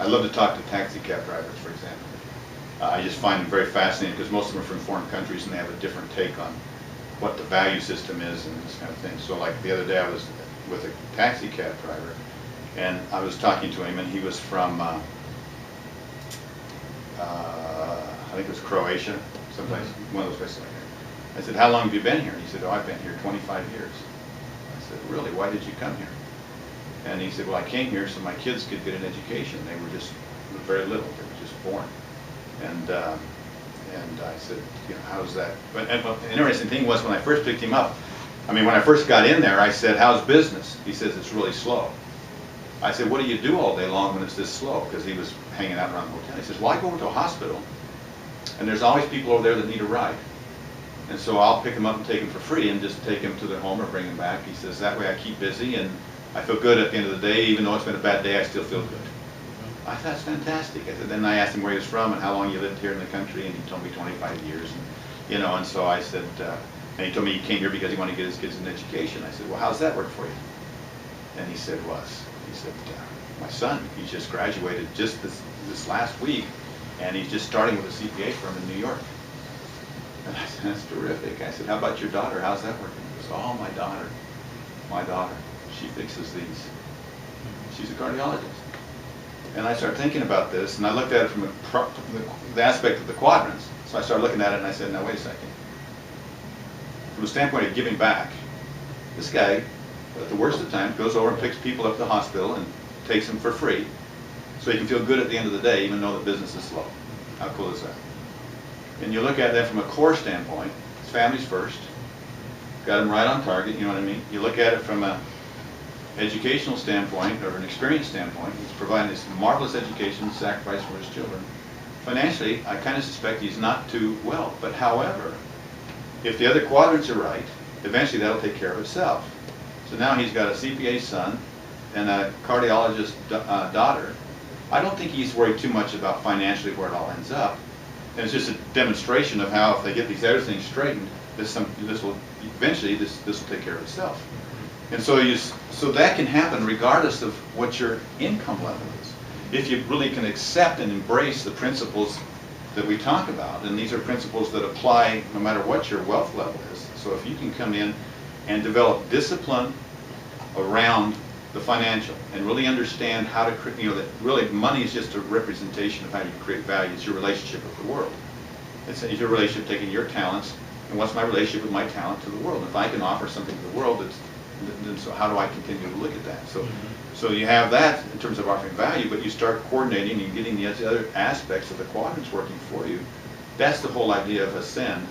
I love to talk to taxi cab drivers, for example. I just find them very fascinating because most of them are from foreign countries and they have a different take on what the value system is and this kind of thing. So like the other day I was with a taxi cab driver and I was talking to him and he was from, I think it was Croatia, someplace, one of those places like that. I said, how long have you been here? And he said, oh, I've been here 25 years. I said, really, why did you come here? And he said, well, I came here so my kids could get an education. They were just very little, they were just born. And I said, you know, how's that? But and the interesting thing was when I first picked him up, I mean, when I first got in there, I said, how's business? He says, it's really slow. I said, what do you do all day long when it's this slow? Because he was hanging out around the hotel. He says, well, I go into a hospital, and there's always people over there that need a ride. And so I'll pick them up and take them for free and just take them to their home or bring them back. He says, that way I keep busy, and I feel good at the end of the day. Even though it's been a bad day, I still feel good. I thought, that's fantastic. I said, then I asked him where he was from and how long he lived here in the country, and he told me 25 years. And, you know, and so I said, and he told me he came here because he wanted to get his kids an education. I said, well, how's that work for you? And he said, my son, he just graduated just this last week, and he's just starting with a CPA firm in New York. And I said, that's terrific. I said, how about your daughter? How's that working? He goes, oh, my daughter, she fixes these. She's a cardiologist. And I started thinking about this, and I looked at it from the aspect of the quadrants. So I started looking at it, and I said, now wait a second. From the standpoint of giving back, this guy, at the worst of times, goes over and picks people up at the hospital and takes them for free, so he can feel good at the end of the day, even though the business is slow. How cool is that? And you look at that from a core standpoint, it's families first, got them right on target, you know what I mean? You look at it from a educational standpoint or an experience standpoint, he's providing this marvelous education, sacrifice for his children. Financially, I kind of suspect he's not too well, but however, if the other quadrants are right, eventually that'll take care of itself. So now he's got a CPA son and a cardiologist daughter. I don't think he's worried too much about financially where it all ends up. And it's just a demonstration of how if they get these other things straightened, this will eventually this will take care of itself. And so so that can happen regardless of what your income level is. If you really can accept and embrace the principles that we talk about, and these are principles that apply no matter what your wealth level is. So if you can come in and develop discipline around the financial and really understand how to create, you know, that really money is just a representation of how you create value. It's your relationship with the world. It's your relationship taking your talents and what's my relationship with my talent to the world. If I can offer something to the world, then so how do I continue to look at that? So you have that in terms of offering value, but you start coordinating and getting the other aspects of the quadrants working for you. That's the whole idea of ascend